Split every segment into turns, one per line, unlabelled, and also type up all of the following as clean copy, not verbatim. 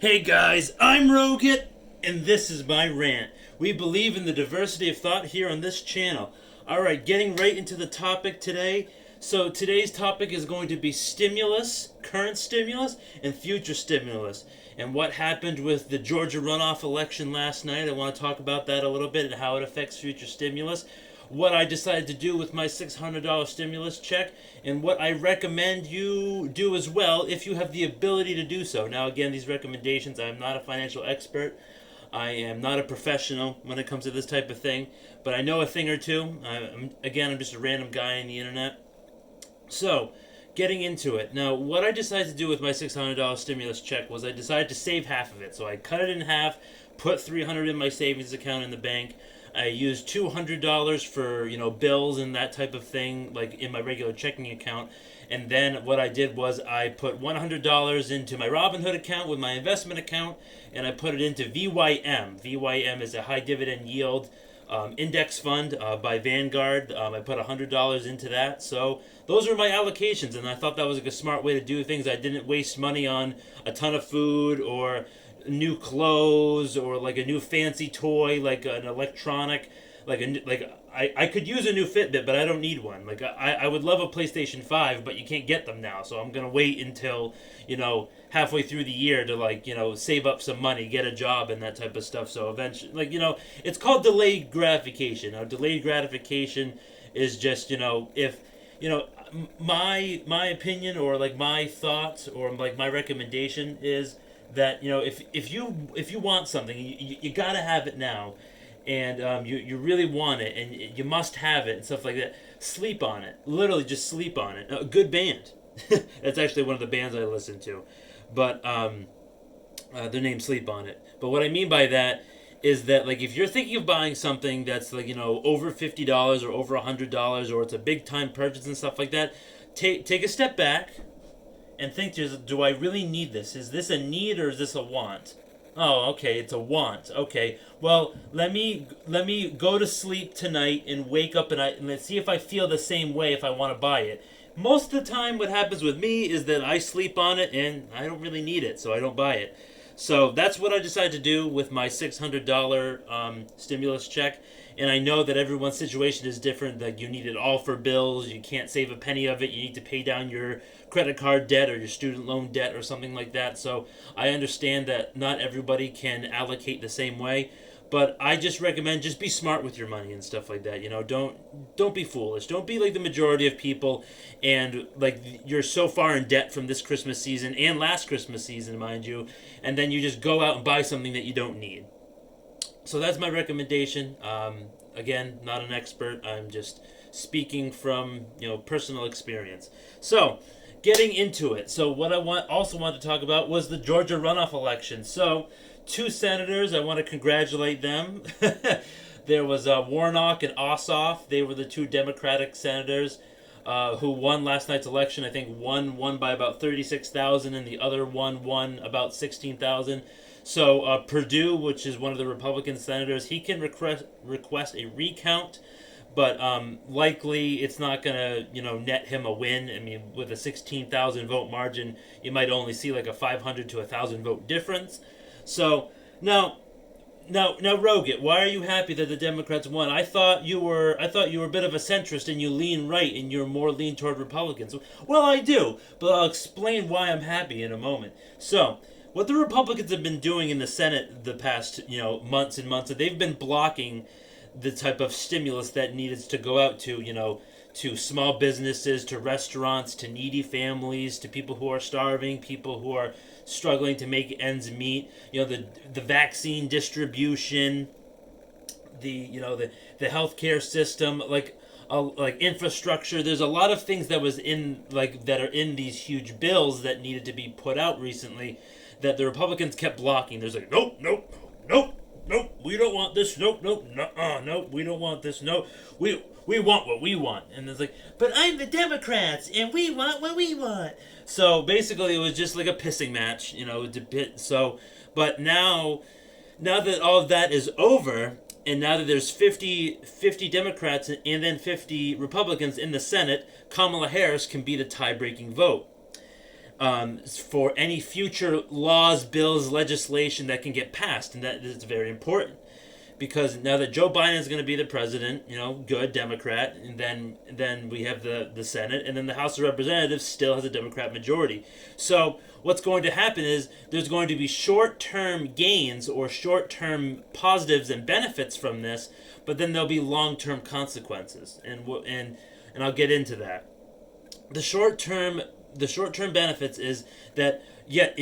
Hey guys, I'm Rogut, and this is my rant. We believe in the diversity of thought here on this channel. Alright, getting right into the topic today. So today's topic is going to be stimulus, current stimulus, and future stimulus. And what happened with the Georgia runoff election last night. I want to talk about that a little bit and how it affects future stimulus. What I decided to do with my $600 stimulus check, and what I recommend you do as well if you have the ability to do so. Now, again, these recommendations, I am not a financial expert. I am not a professional when it comes to this type of thing, but I know a thing or two. I'm just a random guy on the internet. So, getting into it. Now, what I decided to do with my $600 stimulus check was I decided to save half of it. So I cut it in half, put $300 in my savings account in the bank. I used $200 for, bills and that type of thing, like in my regular checking account. And then what I did was I put $100 into my Robinhood account with my investment account, and I put it into VYM. VYM is a high dividend yield index fund by Vanguard. I put $100 into that. So those are my allocations, and I thought that was a smart way to do things. I didn't waste money on a ton of food or new clothes or like a new fancy toy, like an electronic, I could use a new Fitbit, but I don't need one. Like I would love a PlayStation 5, but you can't get them now, so I'm gonna wait until halfway through the year to save up some money, get a job, and that type of stuff. So eventually, it's called delayed gratification. Now, delayed gratification is just if my opinion or like my thoughts or like my recommendation is that if you want something, you gotta have it now, and you really want it, and you must have it and stuff like that. Sleep on it, literally just sleep on it. A good band. That's actually one of the bands I listen to, but their name Sleep on It. But what I mean by that is that like if you're thinking of buying something that's like over $50 or over $100 or it's a big time purchase and stuff like that, take a step back and think, do I really need this? Is this a need or is this a want? Oh, okay, it's a want. Okay, well, let me go to sleep tonight and wake up and let's see if I feel the same way if I want to buy it. Most of the time, what happens with me is that I sleep on it and I don't really need it, so I don't buy it. So that's what I decided to do with my $600 stimulus check. And I know that everyone's situation is different. Like you need it all for bills. You can't save a penny of it. You need to pay down your credit card debt or your student loan debt or something like that. So I understand that not everybody can allocate the same way. But I just recommend just be smart with your money and stuff like that. Don't be foolish. Don't be like the majority of people and like you're so far in debt from this Christmas season and last Christmas season, mind you, and then you just go out and buy something that you don't need. So that's my recommendation. Again, not an expert. I'm just speaking from personal experience. So getting into it. So what I also want to talk about was the Georgia runoff election. So two senators, I want to congratulate them. There was Warnock and Ossoff. They were the two Democratic senators who won last night's election. I think one won by about 36,000 and the other one won about 16,000. So Perdue, which is one of the Republican senators, he can request a recount, but likely it's not going to net him a win. I mean, with a 16,000 vote margin, you might only see like a 500 to 1,000 vote difference. So now, Rogut, why are you happy that the Democrats won? I thought you were a bit of a centrist and you lean right and you're more lean toward Republicans. Well, I do, but I'll explain why I'm happy in a moment. So what the Republicans have been doing in the Senate the past, months and months, they've been blocking the type of stimulus that needed to go out to, to small businesses, to restaurants, to needy families, to people who are starving, people who are struggling to make ends meet. The vaccine distribution, the healthcare system, like infrastructure. There's a lot of things that are in these huge bills that needed to be put out recently that the Republicans kept blocking. There's like, nope, we don't want this. Nope, nope, we don't want this. No, we want what we want. And it's like, but I'm the Democrats and we want what we want. So basically, it was just like a pissing match, So, but now that all of that is over, and now that there's 50 Democrats and then 50 Republicans in the Senate, Kamala Harris can be the tie-breaking vote. for any future laws, bills, legislation that can get passed, and that is very important because now that Joe Biden is going to be the president, good Democrat, and then we have the Senate, and then the House of Representatives still has a Democrat majority. So what's going to happen is there's going to be short-term gains or short-term positives and benefits from this, but then there'll be long-term consequences, and I'll get into that. The short-term benefits is that yet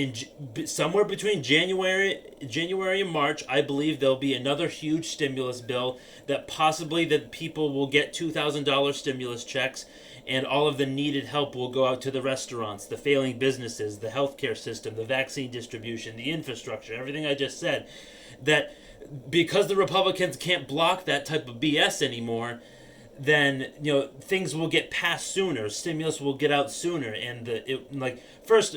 somewhere between January and March, I believe there'll be another huge stimulus bill that possibly that people will get $2,000 stimulus checks, and all of the needed help will go out to the restaurants, the failing businesses, the healthcare system, the vaccine distribution, the infrastructure, everything I just said. That because the Republicans can't block that type of BS anymore, then things will get passed sooner. Stimulus will get out sooner, and first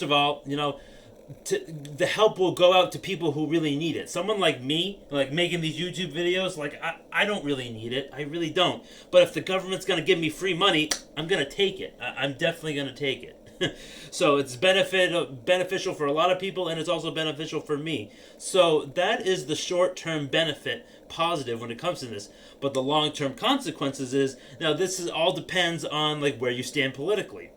of all, the help will go out to people who really need it. Someone like me, like making these YouTube videos, like I don't really need it. I really don't. But if the government's gonna give me free money, I'm gonna take it. I'm definitely gonna take it. So it's beneficial for a lot of people, and it's also beneficial for me. So that is the short-term benefit positive when it comes to this. But the long-term consequences is, now this is all depends on like where you stand politically.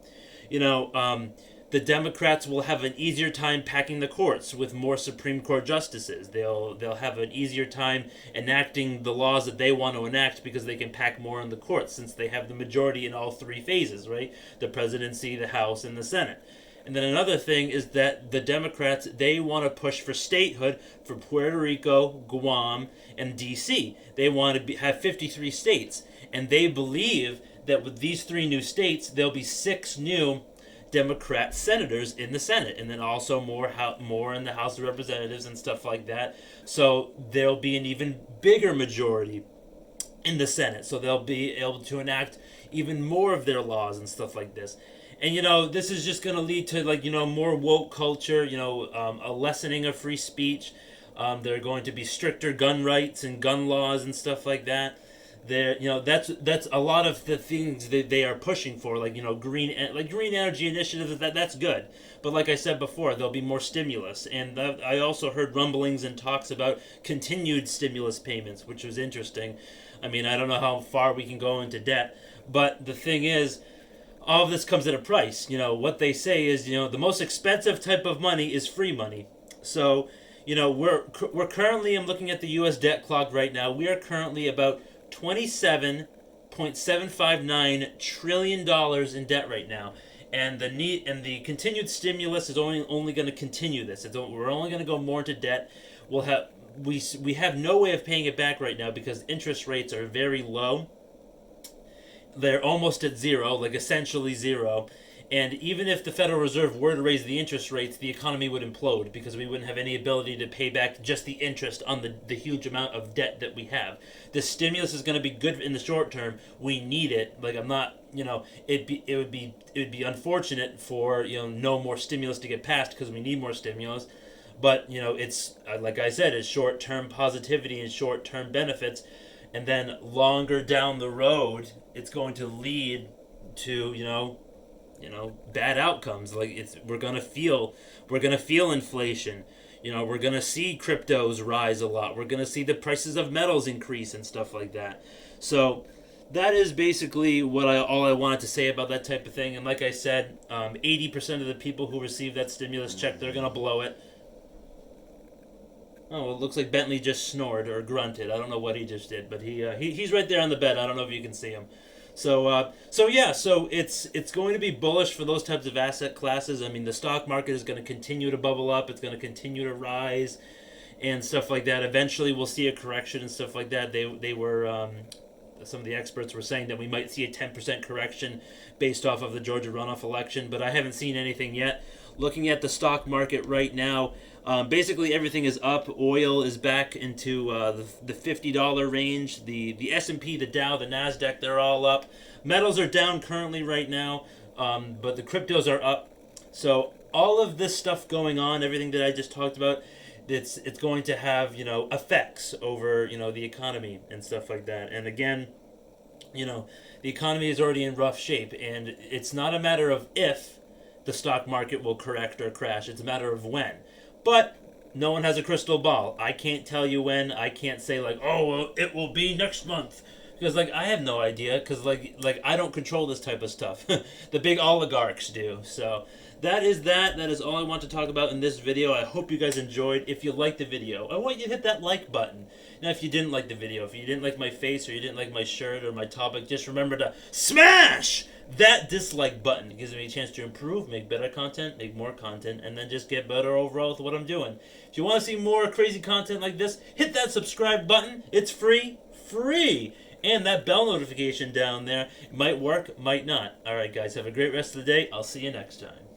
The Democrats will have an easier time packing the courts with more Supreme Court justices. They'll have an easier time enacting the laws that they want to enact because they can pack more in the courts since they have the majority in all three phases, right? The presidency, the House, and the Senate. And then another thing is that the Democrats, they want to push for statehood for Puerto Rico, Guam, and D.C. They want to have 53 states. And they believe that with these three new states, there'll be 6 new Democrat senators in the Senate, and then also more in the House of Representatives and stuff like that. So there'll be an even bigger majority in the Senate. So they'll be able to enact even more of their laws and stuff like this. And this is just going to lead to more woke culture. A lessening of free speech. There are going to be stricter gun rights and gun laws and stuff like that. That's a lot of the things that they are pushing for, green energy initiatives. That's good, but like I said before, there'll be more stimulus, and I also heard rumblings and talks about continued stimulus payments, which was interesting. I mean, I don't know how far we can go into debt, but the thing is, all of this comes at a price. What they say is, the most expensive type of money is free money. So, we're currently, I'm looking at the U.S. debt clock right now. We are currently about $27.759 trillion in debt right now, and the continued stimulus is only going to continue this. We're only going to go more into debt. We have no way of paying it back right now because interest rates are very low. They're almost at zero, like essentially zero. And even if the Federal Reserve were to raise the interest rates, the economy would implode because we wouldn't have any ability to pay back just the interest on the huge amount of debt that we have. The stimulus is going to be good in the short term. We need it. Like, I'm not, it would be unfortunate for no more stimulus to get passed because we need more stimulus. But it's like I said, it's short-term positivity and short-term benefits, and then longer down the road, it's going to lead to bad outcomes. Like we're gonna feel inflation. We're gonna see cryptos rise a lot. We're gonna see the prices of metals increase and stuff like that. So that is basically all I wanted to say about that type of thing. And like I said, 80% of the people who receive that stimulus check, they're gonna blow it. Oh, well, it looks like Bentley just snored or grunted. I don't know what he just did, but he's right there on the bed. I don't know if you can see him. So it's going to be bullish for those types of asset classes. I mean, the stock market is going to continue to bubble up. It's going to continue to rise and stuff like that. Eventually, we'll see a correction and stuff like that. They were some of the experts were saying that we might see a 10% correction based off of the Georgia runoff election, but I haven't seen anything yet. Looking at the stock market right now, basically everything is up. Oil is back into the $50 range. The S&P, the Dow, the Nasdaq, they're all up. Metals are down currently right now, but the cryptos are up. So all of this stuff going on, everything that I just talked about, it's going to have effects over the economy and stuff like that. And again, the economy is already in rough shape, and it's not a matter of if the stock market will correct or crash. It's a matter of when. But no one has a crystal ball. I can't tell you when. I can't say like, oh, well, it will be next month. Because like I have no idea. Because like I don't control this type of stuff. The big oligarchs do. So that is that. That is all I want to talk about in this video. I hope you guys enjoyed. If you liked the video, I want you to hit that like button. Now, if you didn't like the video, if you didn't like my face or you didn't like my shirt or my topic, just remember to smash that dislike button. It gives me a chance to improve, make better content, make more content, and then just get better overall with what I'm doing. If you want to see more crazy content like this, hit that subscribe button. It's free. And that bell notification down there might work, might not. Alright guys, have a great rest of the day. I'll see you next time.